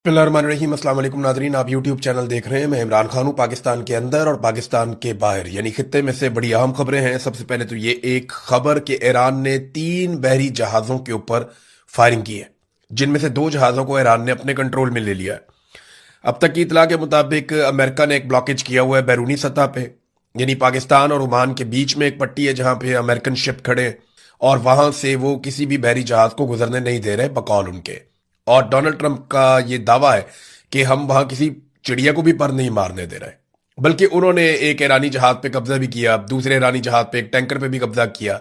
बिस्मिल्लाहिर्रहमानिर्रहीम। अस्सलाम वालेकुम नाज़रीन, आप यूट्यूब चैनल देख रहे हैं। मैं इमरान खान हूँ। पाकिस्तान के अंदर और पाकिस्तान के बाहर यानी खित्ते में से बड़ी अहम खबरें हैं। सबसे पहले तो ये एक खबर कि ईरान ने 3 बहरी जहाज़ों के ऊपर फायरिंग की है, जिनमें से 2 जहाज़ों को ईरान ने अपने कंट्रोल में ले लिया है। अब तक की इतला के मुताबिक अमेरिका ने एक ब्लॉकेज किया हुआ है बैरूनी सतह पे, यानी पाकिस्तान और ओमान के बीच में एक पट्टी है जहां पे अमेरिकन शिप खड़े हैं और वहां से वो किसी भी बहरी जहाज को गुजरने नहीं दे रहे बकौल उनके। और डोनाल्ड ट्रंप का ये दावा है कि हम वहां किसी चिड़िया को भी पर नहीं मारने दे रहे, बल्कि उन्होंने एक ईरानी जहाज पे कब्जा भी किया, दूसरे ईरानी जहाज पे एक टैंकर पे भी कब्जा किया।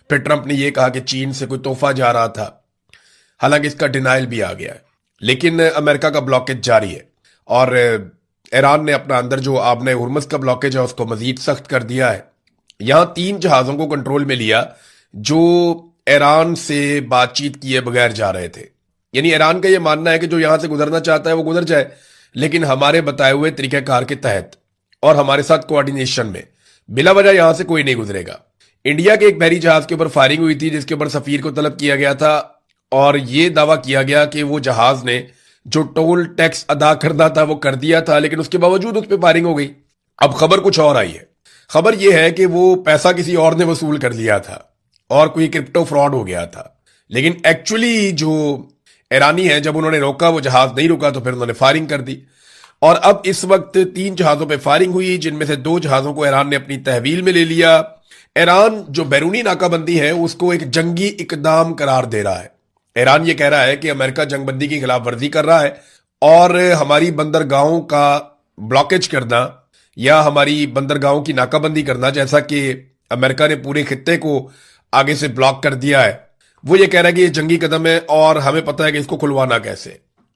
फिर ट्रंप ने यह कहा कि चीन से कोई तोहफा जा रहा था, हालांकि इसका डिनाइल भी आ गया है। लेकिन अमेरिका का ब्लॉकेज जारी है और ईरान ने अपना अंदर जो आबने हुर्मुज का ब्लॉकेज है उसको मजीद सख्त कर दिया है। यहां 3 जहाजों को कंट्रोल में लिया जो ईरान से बातचीत किए बगैर जा रहे थे। यानी ईरान का यह मानना है कि जो यहां से गुजरना चाहता है वो गुजर जाए, लेकिन हमारे बताए हुए तरीकाकार के तहत और हमारे साथ कोऑर्डिनेशन में बिला वजह यहां से कोई नहीं गुजरेगा। इंडिया के एक बहरी जहाज के ऊपर फायरिंग हुई थी जिसके ऊपर सफीर को तलब किया गया था और यह दावा किया गया कि वो जहाज ने जो टोल टैक्स अदा करना था वो कर दिया था, लेकिन उसके बावजूद उस पर फायरिंग हो गई। अब खबर कुछ और आई है। खबर यह है कि वो पैसा किसी और ने वसूल कर लिया था और कोई क्रिप्टो फ्रॉड हो गया था। लेकिन एक्चुअली जो ईरानी है, जब उन्होंने रोका वो जहाज नहीं रुका तो फिर उन्होंने फायरिंग कर दी। और अब इस वक्त 3 जहाजों पे फायरिंग हुई, जिनमें से 2 जहाजों को ईरान ने अपनी तहवील में ले लिया। ईरान जो बैरूनी नाकाबंदी है उसको एक जंगी इकदाम करार दे रहा है। ईरान ये कह रहा है कि अमेरिका जंगबंदी की खिलाफ वर्जी कर रहा है और हमारी बंदरगाहों का ब्लॉकेज करना या हमारी बंदरगाहों की नाकाबंदी करना, जैसा कि अमेरिका ने पूरे खित्ते को आगे से ब्लॉक कर दिया है, वो ये कह रहा है कि ये जंगी कदम है और हमें पता है कि इसको खुलवाना कैसे।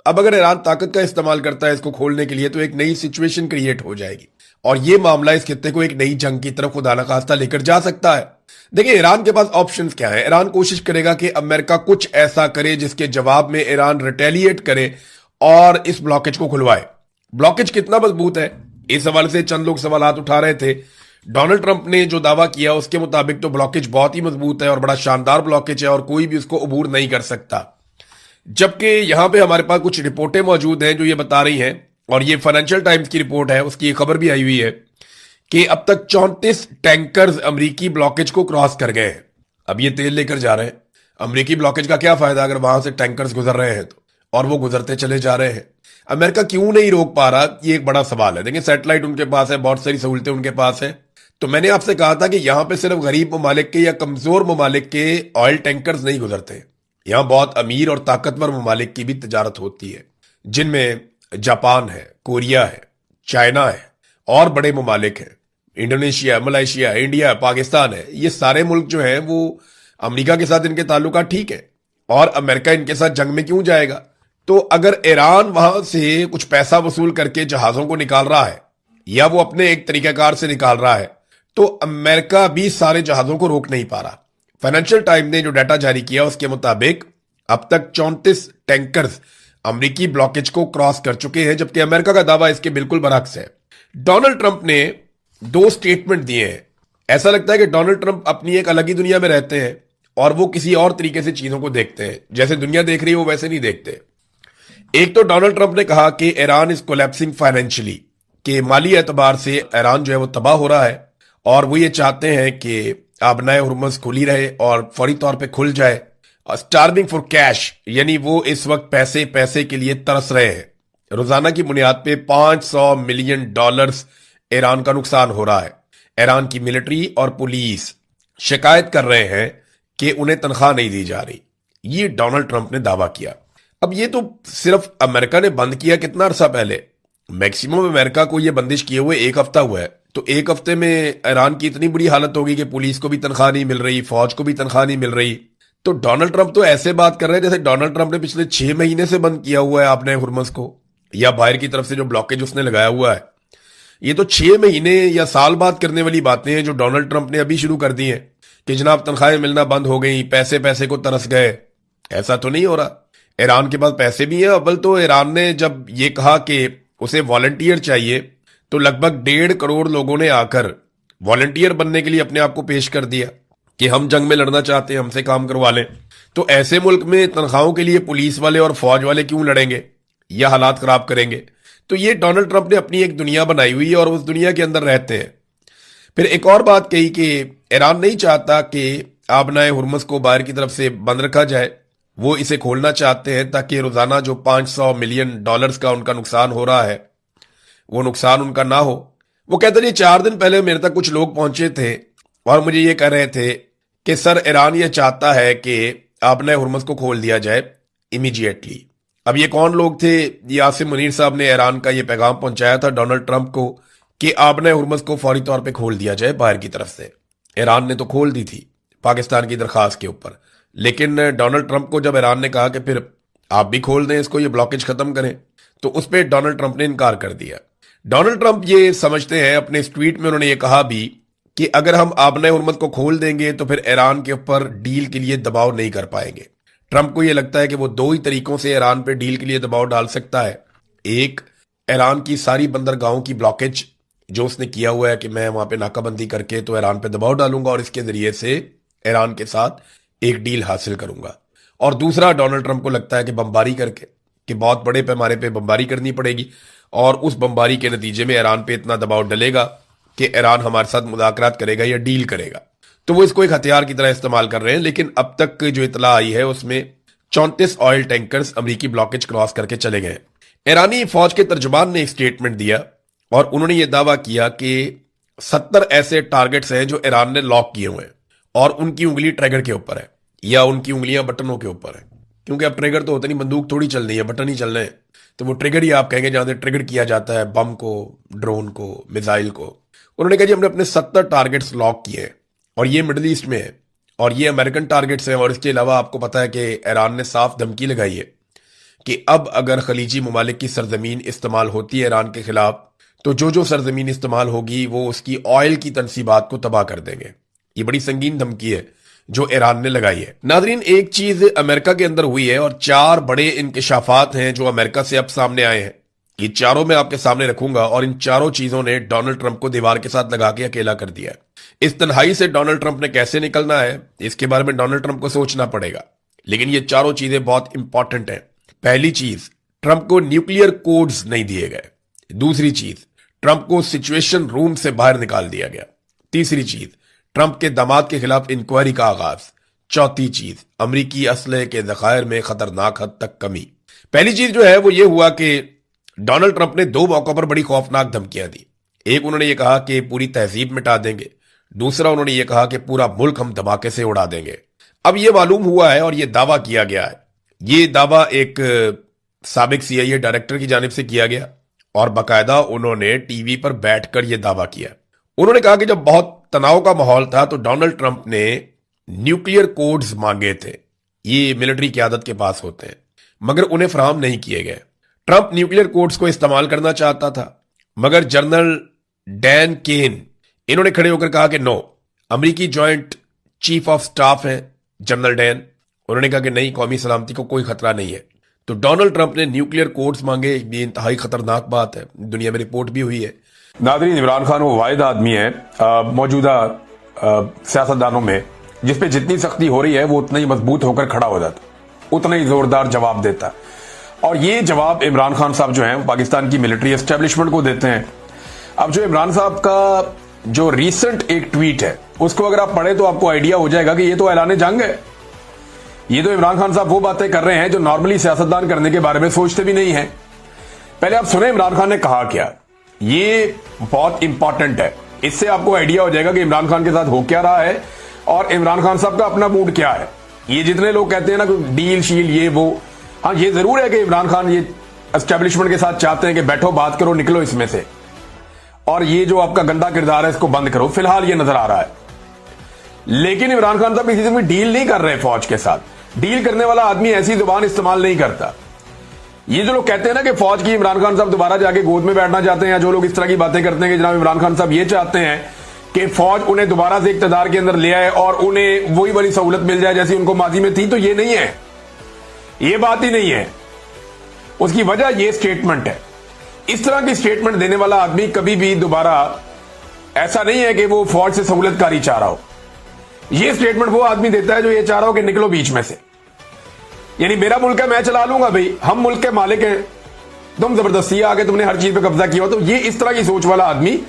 अब अगर ईरान ताकत का इस्तेमाल करता है इसको खोलने के लिए तो एक नई सिचुएशन क्रिएट हो जाएगी और ये मामला इस खित्ते को एक नई जंग की तरफ खुदा ना खास्ता लेकर जा सकता है। देखिए ईरान के पास ऑप्शंस क्या है। ईरान कोशिश करेगा कि अमेरिका कुछ ऐसा करे जिसके जवाब में ईरान रिटेलिएट करे और इस ब्लॉकेज को खुलवाए। ब्लॉकेज कितना मजबूत है, इस हवाले से चंद लोग सवाल उठा रहे थे। डोनाल्ड ट्रंप ने जो दावा किया उसके मुताबिक तो ब्लॉकेज बहुत ही मजबूत है और बड़ा शानदार ब्लॉकेज है और कोई भी उसको अबूर नहीं कर सकता। जबकि यहां पे हमारे पास कुछ रिपोर्टें मौजूद हैं जो ये बता रही हैं, और ये फाइनेंशियल टाइम्स की रिपोर्ट है, उसकी खबर भी आई हुई है कि अब तक 34 टैंकर्स अमरीकी ब्लॉकेज को क्रॉस कर गए हैं। अब ये तेल लेकर जा रहे हैं। अमरीकी ब्लॉकेज का क्या फायदा अगर वहां से टैंकर्स गुजर रहे हैं तो, और वो गुजरते चले जा रहे हैं। अमेरिका क्यों नहीं रोक पा रहा, ये एक बड़ा सवाल है। देखिए सैटेलाइट उनके पास है, बहुत सारी सहूलतें उनके पास है। तो मैंने आपसे कहा था कि यहां पे सिर्फ गरीब ममालिक के या कमजोर ममालिक के ऑयल टैंकर्स नहीं गुजरते, यहां बहुत अमीर और ताकतवर ममालिक की भी तजारत होती है, जिनमें जापान है, कोरिया है, चाइना है और बड़े ममालिक हैं, इंडोनेशिया, मलेशिया, इंडिया, पाकिस्तान है। ये सारे मुल्क जो हैं वो अमेरिका के साथ इनके ताल्लुकात ठीक है और अमेरिका इनके साथ जंग में क्यों जाएगा। तो अगर ईरान वहां से कुछ पैसा वसूल करके जहाजों को निकाल रहा है या वो अपने एक तरीकाकार से निकाल रहा है तो अमेरिका भी सारे जहाजों को रोक नहीं पा रहा। फाइनेंशियल टाइम ने जो डाटा जारी किया उसके मुताबिक अब तक 34 टैंकर्स अमेरिकी ब्लॉकेज को क्रॉस कर चुके हैं, जबकि अमेरिका का दावा इसके बिल्कुल बरअक्स है। डोनाल्ड ट्रंप ने 2 स्टेटमेंट दिए हैं। ऐसा लगता है कि डोनाल्ड ट्रंप अपनी एक अलग ही दुनिया में रहते हैं और वो किसी और तरीके से चीजों को देखते हैं, जैसे दुनिया देख रही है वो वैसे नहीं देखते। एक तो डोनाल्ड ट्रंप ने कहा कि ईरान इज कोलैप्सिंग फाइनेंशियली, कि माली एतबार से ईरान जो है वो तबाह हो रहा है और वो ये चाहते हैं कि आबनाए हुर्मुज खुली रहे और फौरी तौर पे खुल जाए। स्टार्विंग फॉर कैश, यानी वो इस वक्त पैसे पैसे के लिए तरस रहे हैं। रोजाना की बुनियाद पे $500 मिलियन ईरान का नुकसान हो रहा है। ईरान की मिलिट्री और पुलिस शिकायत कर रहे हैं कि उन्हें तनख्वाह नहीं दी जा रही। ये डोनाल्ड ट्रंप ने दावा किया। अब ये तो सिर्फ अमेरिका ने बंद किया कितना अरसा पहले, मैक्सिमम अमेरिका को यह बंदिश किए हुए 1 हफ्ता हुआ है। तो 1 हफ्ते में ईरान की इतनी बुरी हालत होगी कि पुलिस को भी तनख्वाह नहीं मिल रही, फौज को भी तनख्वाह नहीं मिल रही। तो डोनाल्ड ट्रंप तो ऐसे बात कर रहे हैं जैसे डोनाल्ड ट्रंप ने पिछले 6 महीने से बंद किया हुआ है आपने हुर्मुज को, या बाहर की तरफ से जो ब्लॉकेज उसने लगाया हुआ है। ये तो 6 महीने या साल बाद करने वाली बातें हैं जो डोनाल्ड ट्रंप ने अभी शुरू कर दी हैं कि जनाब तनख्वाहें मिलना बंद हो गई, पैसे पैसे को तरस गए। ऐसा तो नहीं हो रहा। ईरान के पास पैसे भी हैं। अव्वल तो ईरान ने जब ये कहा कि उसे वॉलंटियर चाहिए तो लगभग 1.5 करोड़ लोगों ने आकर वॉलंटियर बनने के लिए अपने आप को पेश कर दिया कि हम जंग में लड़ना चाहते हैं, हमसे काम करवा लें। तो ऐसे मुल्क में तनख्वाहों के लिए पुलिस वाले और फौज वाले क्यों लड़ेंगे। या हालात खराब करेंगे। तो ये डोनाल्ड ट्रंप ने अपनी एक दुनिया बनाई हुई है और उस दुनिया के अंदर रहते हैं। फिर एक और बात कही कि ईरान नहीं चाहता कि आबनाए हुर्मुज़ को बाहर की तरफ से बंद रखा जाए, वो इसे खोलना चाहते हैं ताकि रोजाना जो $500 मिलियन का उनका नुकसान हो रहा है वो नुकसान उनका ना हो। वो कहते हैं 4 दिन पहले मेरे तक कुछ लोग पहुंचे थे और मुझे ये कह रहे थे कि सर ईरान ये चाहता है कि आबनाए हुर्मुज़ को खोल दिया जाए इमीडिएटली। अब ये कौन लोग थे? यासिम मुनीर साहब ने ईरान का ये पैगाम पहुंचाया था डोनाल्ड ट्रंप को कि आबनाए हुर्मुज़ को फौरी तौर पे खोल दिया जाए बाहर की तरफ से। ईरान ने तो खोल दी थी पाकिस्तान की दरखास्त के ऊपर, लेकिन डोनाल्ड ट्रंप को जब ईरान ने कहा कि फिर आप भी खोल दें इसको, ये ब्लॉकेज खत्म करें, तो उस पर डोनाल्ड ट्रंप ने इनकार कर दिया। डोनाल्ड ट्रंप ये समझते हैं, अपने इस ट्वीट में उन्होंने ये कहा भी कि अगर हम आबनाए हुर्मुज़ को खोल देंगे तो फिर ईरान के ऊपर डील के लिए दबाव नहीं कर पाएंगे। ट्रंप को यह लगता है कि वो 2 ही तरीकों से ईरान पे डील के लिए दबाव डाल सकता है। एक, ईरान की सारी बंदरगाहों की ब्लॉकेज जो उसने किया हुआ है कि मैं वहां पे नाकाबंदी करके तो ईरान पे दबाव डालूंगा और इसके जरिए से ईरान के साथ एक डील हासिल करूंगा। और दूसरा, डोनाल्ड ट्रंप को लगता है कि बमबारी करके, कि बहुत बड़े पैमाने पे बमबारी करनी पड़ेगी और उस बमबारी के नतीजे में ईरान पे इतना दबाव डलेगा कि ईरान हमारे साथ मुज़ाकरात करेगा या डील करेगा। तो वो इसको एक हथियार की तरह इस्तेमाल कर रहे हैं। लेकिन अब तक जो इतला आई है उसमें 34 ऑयल टैंकर्स अमरीकी ब्लॉकेज क्रॉस करके चले गए। ईरानी फौज के तर्जुमान ने एक स्टेटमेंट दिया और उन्होंने ये दावा किया कि 70 ऐसे टारगेट्स हैं जो ईरान ने लॉक किए हुए हैं और उनकी उंगली ट्रिगर के ऊपर है या उनकी उंगलियां बटनों के ऊपर है, क्योंकि अब ट्रिगर तो होता नहीं, बंदूक थोड़ी चल रही है, बटन ही चल रहे हैं, तो वो ट्रिगर ही आप कहेंगे जहां से ट्रिगर किया जाता है बम को, ड्रोन को, मिसाइल को। उन्होंने कहा जी हमने अपने 70 टारगेट्स लॉक किए हैं और ये मिडिल ईस्ट में है और ये अमेरिकन टारगेट्स हैं। और इसके अलावा आपको पता है कि ईरान ने साफ धमकी लगाई है कि अब अगर खलीजी ममालिक की सरजमीन इस्तेमाल होती है ईरान के खिलाफ, तो जो जो सरजमीन इस्तेमाल होगी वो उसकी ऑयल की तनसीबात को तबाह कर देंगे। ये बड़ी संगीन धमकी है जो ईरान ने लगाई है। नाजरीन, एक चीज अमेरिका के अंदर हुई है और 4 बड़े इंकशाफात हैं जो अमेरिका से अब सामने आए हैं। ये चारों मैं आपके सामने रखूंगा और इन चारों चीजों ने डोनाल्ड ट्रंप को दीवार के साथ लगा के अकेला कर दिया है। इस तन्हाई से डोनाल्ड ट्रंप ने कैसे निकलना है इसके बारे में डोनाल्ड ट्रंप को सोचना पड़ेगा, लेकिन ये चारों चीजें बहुत इंपॉर्टेंट हैं। पहली चीज, ट्रंप को न्यूक्लियर कोड्स नहीं दिए गए। दूसरी चीज, ट्रंप को सिचुएशन रूम से बाहर निकाल दिया गया। तीसरी चीज, ट्रंप के दामाद के खिलाफ इंक्वायरी का आगाज। चौथी चीज, अमरीकी असलहे के जखायर में खतरनाक हद तक कमी। पहली चीज जो है वो ये हुआ कि डोनाल्ड ट्रंप ने 2 मौकों पर बड़ी खौफनाक धमकियां दी। एक, उन्होंने ये कहा कि पूरी तहजीब मिटा देंगे। दूसरा, उन्होंने ये कहा कि पूरा मुल्क हम धमाके से उड़ा देंगे। अब ये मालूम हुआ है और ये दावा किया गया है, ये दावा एक साबिक CIA डायरेक्टर की जानिब से किया गया और बाकायदा उन्होंने टीवी पर बैठकर यह दावा किया। उन्होंने कहा कि जब बहुत तनाव का माहौल था तो डोनाल्ड ट्रंप ने न्यूक्लियर कोड्स मांगे थे। ये मिलिट्री क़यादत के पास होते हैं, मगर उन्हें फराहम नहीं किए गए। ट्रंप न्यूक्लियर कोड्स को इस्तेमाल करना चाहता था, मगर जनरल डैन केन इन्होंने खड़े होकर कहा कि नो, अमरीकी जॉइंट चीफ ऑफ स्टाफ हैं जनरल डैन, उन्होंने कहा कि नहीं, कौमी सलामती को कोई खतरा नहीं है। तो डोनाल्ड ट्रंप ने न्यूक्लियर कोड्स मांगे। ये इंतहाई खतरनाक बात है, दुनिया में रिपोर्ट भी हुई है। नादरीन, इमरान खान वो वाहिद आदमी है मौजूदा सियासतदानों में जिस पे जितनी सख्ती हो रही है वो उतना ही मजबूत होकर खड़ा हो जाता, उतना ही जोरदार जवाब देता। और ये जवाब इमरान खान साहब जो हैं पाकिस्तान की मिलिट्री एस्टेब्लिशमेंट को देते हैं। अब जो इमरान साहब का जो रीसेंट एक ट्वीट है उसको अगर आप पढ़े तो आपको आइडिया हो जाएगा कि ये तो ऐलान जंग है। ये तो इमरान खान साहब वो बातें कर रहे हैं जो नॉर्मली सियासतदान करने के बारे में सोचते भी नहीं है। पहले आप सुने इमरान खान ने कहा क्या, ये बहुत इंपॉर्टेंट है। इससे आपको आइडिया हो जाएगा कि इमरान खान के साथ हो क्या रहा है और इमरान खान साहब का अपना मूड क्या है। ये जितने लोग कहते हैं ना कि डील शील ये वो, हाँ ये जरूर है कि इमरान खान ये एस्टेब्लिशमेंट के साथ चाहते हैं कि बैठो बात करो, निकलो इसमें से, और ये जो आपका गंदा किरदार है इसको बंद करो। फिलहाल ये नजर आ रहा है, लेकिन इमरान खान साहब किसी से भी डील नहीं कर रहे फौज के साथ। डील करने वाला आदमी ऐसी जुबान इस्तेमाल नहीं करता। ये जो लोग कहते हैं ना कि फौज की इमरान खान साहब दोबारा जाके गोद में बैठना चाहते हैं, या जो लोग इस तरह की बातें करते हैं कि जनाब इमरान खान साहब ये चाहते हैं कि फौज उन्हें दोबारा से इक्तदार के अंदर ले आए और उन्हें वही बड़ी सहूलत मिल जाए जैसी उनको माजी में थी, तो ये नहीं है, ये बात ही नहीं है। उसकी वजह ये स्टेटमेंट है। इस तरह की स्टेटमेंट देने वाला आदमी कभी भी दोबारा, ऐसा नहीं है कि वो फौज से सहूलतकारी चाह रहा हो। ये स्टेटमेंट वो आदमी देता है जो ये चाह रहा हो कि निकलो बीच में से, यानी मेरा मुल्क है मैं चला लूंगा भाई, हम मुल्क के मालिक हैं, तुम जबरदस्ती आके तुमने हर चीज पे कब्जा किया हो। तो ये इस तरह की सोच वाला आदमी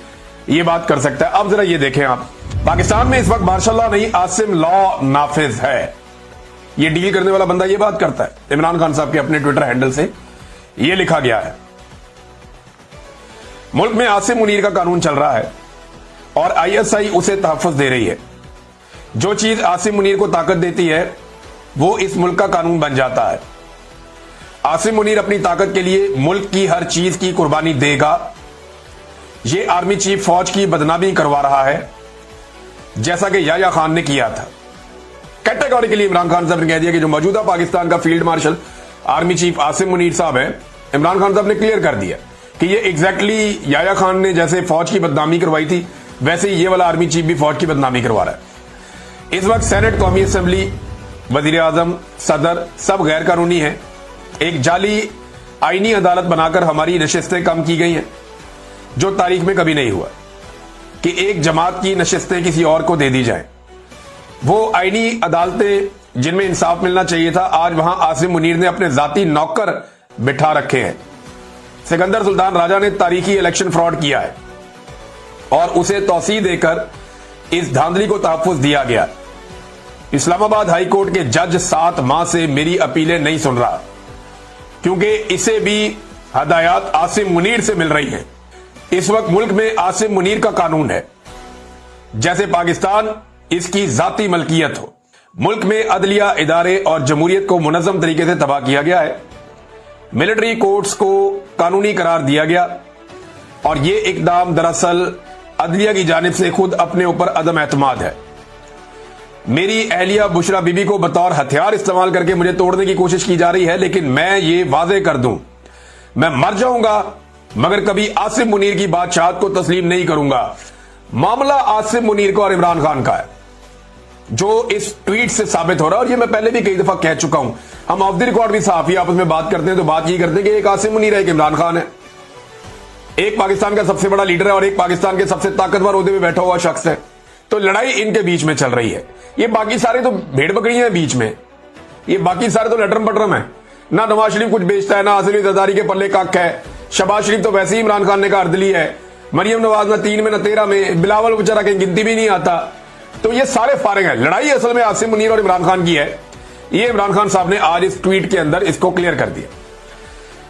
ये बात कर सकता है। अब जरा ये देखें आप, पाकिस्तान में इस वक्त मार्शल लॉ नहीं, आसिम लॉ नाफिज है। ये डील करने वाला बंदा ये बात करता है। इमरान खान साहब के अपने ट्विटर हैंडल से ये लिखा गया है, मुल्क में आसिम मुनीर का कानून चल रहा है और आईएसआई उसे तहफ्फुज़ दे रही है। जो चीज आसिम मुनीर को ताकत देती है वो इस मुल्क का कानून बन जाता है। आसिम मुनीर अपनी ताकत के लिए मुल्क की हर चीज की कुर्बानी देगा। ये आर्मी चीफ फौज की बदनामी करवा रहा है, जैसा कि याह्या खान ने किया था। कैटेगोरिकली इमरान खान साहब ने कह दिया कि जो मौजूदा पाकिस्तान का field marshal army chief Asim Munir साहब है, इमरान खान साहब ने क्लियर कर दिया कि ये एग्जैक्टली याह्या खान ने जैसे फौज की बदनामी करवाई थी, वैसे ही ये वाला आर्मी चीफ भी फौज की बदनामी करवा रहा है। इस वक्त सेनेट, कौमी असेंबली, वजीर आजम, सदर सब गैर कानूनी है। एक जाली आईनी अदालत बनाकर हमारी नशिस्तें कम की गई हैं, जो तारीख में कभी नहीं हुआ कि एक जमात की नशिस्तें किसी और को दे दी जाएं। वो आईनी अदालतें जिनमें इंसाफ मिलना चाहिए था, आज वहां आसिम मुनीर ने अपने जाती नौकर बिठा रखे हैं। सिकंदर सुल्तान राजा ने तारीखी इलेक्शन फ्रॉड किया है और उसे तौसीह देकर इस धांधली को तहफ्फुज़ दिया गया। इस्लामाबाद हाई कोर्ट के जज 7 माह से मेरी अपीलें नहीं सुन रहा, क्योंकि इसे भी हदायत आसिम मुनीर से मिल रही हैं। इस वक्त मुल्क में आसिम मुनीर का कानून है, जैसे पाकिस्तान इसकी जाती मलकियत हो। मुल्क में अदलिया, इदारे और जमहूरियत को मुनज़्ज़म तरीके से तबाह किया गया है। मिलिट्री कोर्ट्स को कानूनी करार दिया गया और यह इकदाम दरअसल अदलिया की जानिब से खुद अपने ऊपर अदम एतमाद है। मेरी अहलिया बुशरा बीबी को बतौर हथियार इस्तेमाल करके मुझे तोड़ने की कोशिश की जा रही है, लेकिन मैं ये वाजे कर दूं, मैं मर जाऊंगा मगर कभी आसिम मुनीर की बादशाहत को तस्लीम नहीं करूंगा। मामला आसिम मुनीर का और इमरान खान का है, जो इस ट्वीट से साबित हो रहा है। और ये मैं पहले भी कई दफा कह चुका हूं, हम ऑफ द रिकॉर्ड भी सहाफी आपस में बात करते हैं तो बात ये करते हैं कि एक आसिम मुनीर है, एक इमरान खान है, एक पाकिस्तान का सबसे बड़ा लीडर है और एक पाकिस्तान के सबसे ताकतवर ओहदे में बैठा हुआ शख्स है। तो लड़ाई इनके बीच में चल रही है। ये बाकी सारे तो भेड़ बकरियां हैं बीच में, ये बाकी सारे तो लटरम पटरम है। ना नवाज शरीफ कुछ बेचता है, ना आसिम जरदारी के पल्ले कख है। शहबाज शरीफ तो वैसे ही इमरान खान ने का अर्दली है। मरियम नवाज ना 3 में ना 13 में, बिलावल बेचारा कहीं गिनती भी नहीं आता। तो ये सारे फारिग हैं। लड़ाई असल में आसिम मुनीर और इमरान खान की है। ये इमरान खान साहब ने आज इस ट्वीट के अंदर इसको क्लियर कर दिया।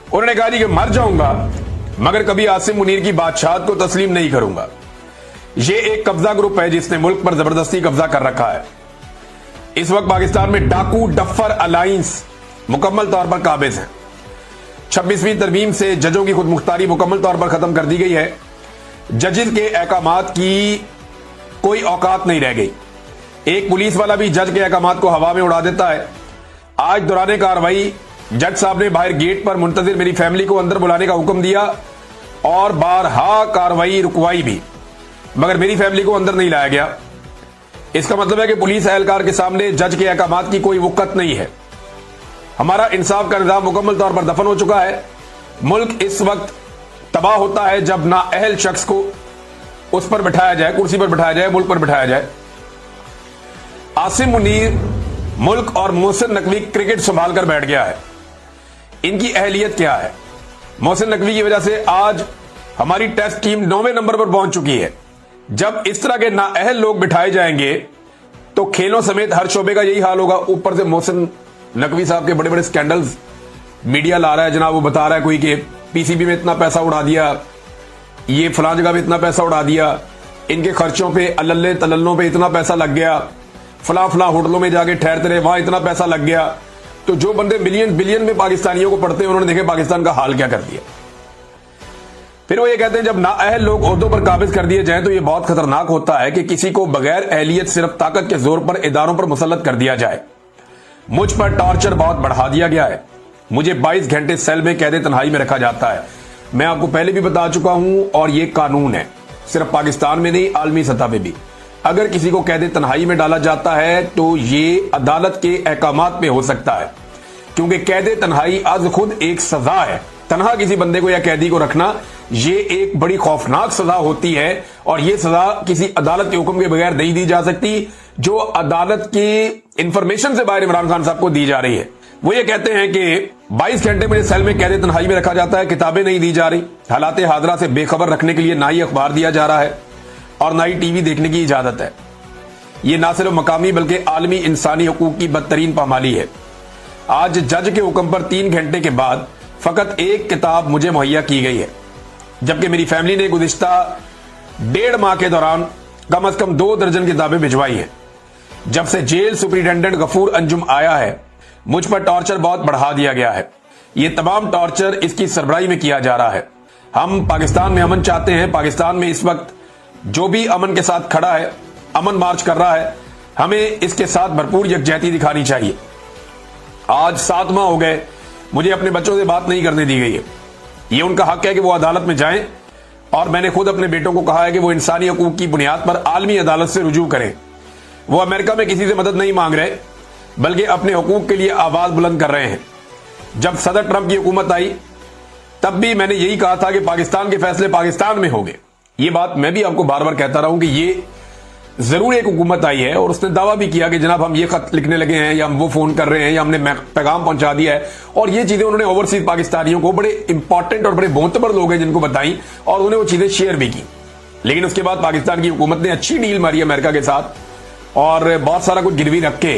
उन्होंने कहा कि मर जाऊंगा मगर कभी आसिम मुनीर की बादशाहत को तस्लीम नहीं करूंगा। ये एक कब्जा ग्रुप है जिसने मुल्क पर जबरदस्ती कब्जा कर रखा है। इस वक्त पाकिस्तान में डाकू डफर अलायंस मुकम्मल तौर पर काबिज है। 26वीं तरमीम से जजों की खुद मुख्तारी मुकम्मल तौर पर खत्म कर दी गई है। जजेस के अहकामात की कोई औकात नहीं रह गई। एक पुलिस वाला भी जज के अहकामात को हवा में उड़ा देता है। आज दौरान कार्रवाई जज साहब ने बाहर गेट पर मुंतजिर मेरी फैमिली को अंदर बुलाने का हुक्म दिया और बारहा कार्रवाई रुकवाई भी, मगर मेरी फैमिली को अंदर नहीं लाया गया। इसका मतलब है कि पुलिस एहलकार के सामने जज के अहकामात की कोई वक़्त नहीं है। हमारा इंसाफ का निजाम मुकम्मल तौर पर दफन हो चुका है। मुल्क इस वक्त तबाह होता है जब नाअहल शख्स को उस पर बिठाया जाए, कुर्सी पर बिठाया जाए, मुल्क पर बिठाया जाए। आसिम मुनीर मुल्क और मोहसिन नकवी क्रिकेट संभाल कर बैठ गया है। इनकी अहलियत क्या है? मोहसिन नकवी की वजह से आज हमारी टेस्ट टीम 9वें नंबर पर पहुंच चुकी है। जब इस तरह के नाअहल लोग बिठाए जाएंगे तो खेलों समेत हर शोबे का यही हाल होगा। ऊपर से मोहसिन नकवी साहब के बड़े बड़े स्कैंडल्स मीडिया ला रहा है जनाब। वो बता रहा है कोई कि पीसीबी में इतना पैसा उड़ा दिया, ये फलां जगह पे इतना पैसा उड़ा दिया, इनके खर्चों पे अल्लल्ले तलल्लों पे इतना पैसा लग गया, फलां फलां होटलों में जाके ठहरते रहे, वहां इतना पैसा लग गया। तो जो बंदे मिलियन बिलियन में पाकिस्तानियों को पढ़ते हैं उन्होंने देखे पाकिस्तान का हाल क्या कर दिया। फिर वो ये कहते हैं जब नाअहल लोग ओहदों पर काबिज कर दिए जाएं तो ये बहुत खतरनाक होता है कि किसी को बगैर अहलियत सिर्फ ताकत के जोर पर इदारों पर मुसल्लत कर दिया जाए। मुझ पर टॉर्चर बहुत बढ़ा दिया गया है। मुझे 22 घंटे सेल में कैद तन्हाई में रखा जाता है। मैं आपको पहले भी बता चुका हूं और ये कानून है, सिर्फ पाकिस्तान में नहीं आलमी सतह पे भी। अगर किसी को कैद तन्हाई में डाला जाता है तो ये अदालत के अहकामात में हो सकता है, क्योंकि कैद तन्हाई आज खुद एक सजा है। तनहा किसी बंदे को या कैदी को रखना ये एक बड़ी खौफनाक सजा होती है और ये सजा किसी अदालत के हुक्म के बगैर नहीं दी जा सकती, जो अदालत की इंफॉर्मेशन से बाहर इमरान खान साहब को दी जा रही है। वो ये कहते हैं कि 22 घंटे मुझे सेल में कैद तन्हाई में रखा जाता है, किताबें नहीं दी जा रही, हालात हादरा से बेखबर रखने के लिए ना ही अखबार दिया जा रहा है और ना ही टीवी देखने की इजाजत है। ये ना सिर्फ मकामी बल्कि आलमी इंसानी हकूक की बदतरीन पामाली है। आज जज के हुक्म पर 3 घंटे के बाद फकत एक किताब मुझे मुहैया की गई है, जबकि मेरी फैमिली ने गुज़िश्ता 1.5 माह के दौरान कम से कम 2 दर्जन किताबें भिजवाई हैं। जब से जेल सुपरिटेंडेंट गफूर अंजुम आया है, मुझ पर टॉर्चर बहुत बढ़ा दिया गया है। ये तमाम टॉर्चर इसकी सरबराही में किया जा रहा है। हम पाकिस्तान में अमन चाहते हैं। पाकिस्तान में इस वक्त जो भी अमन के साथ खड़ा है, अमन मार्च कर रहा है, हमें इसके साथ भरपूर यकजहती दिखानी चाहिए। आज 7 माह हो गए मुझे अपने बच्चों से बात नहीं करने दी गई है। ये उनका हक है कि वो अदालत में जाएं और मैंने खुद अपने बेटों को कहा है कि वो इंसानी हकूक की बुनियाद पर आलमी अदालत से रुजू करें। वो अमेरिका में किसी से मदद नहीं मांग रहे बल्कि अपने हकूक के लिए आवाज बुलंद कर रहे हैं। जब सदर ट्रंप की हुकूमत आई तब भी मैंने यही कहा था कि पाकिस्तान के फैसले पाकिस्तान में होंगे। ये बात मैं भी आपको बार बार कहता रहा हूं कि ये जरूर एक हुकूमत आई है और उसने दावा भी किया कि जनाब हम ये खत लिखने लगे हैं या हम वो फोन कर रहे हैं या हमने पैगाम पहुंचा दिया है, और ये चीजें उन्होंने ओवरसीज पाकिस्तानियों को, बड़े इंपॉर्टेंट और बड़े मोतबर लोग हैं जिनको बताई और उन्हें वो चीजें शेयर भी की। लेकिन उसके बाद पाकिस्तान की हुकूमत ने अच्छी डील मारी अमेरिका के साथ और बहुत सारा कुछ गिरवी रख के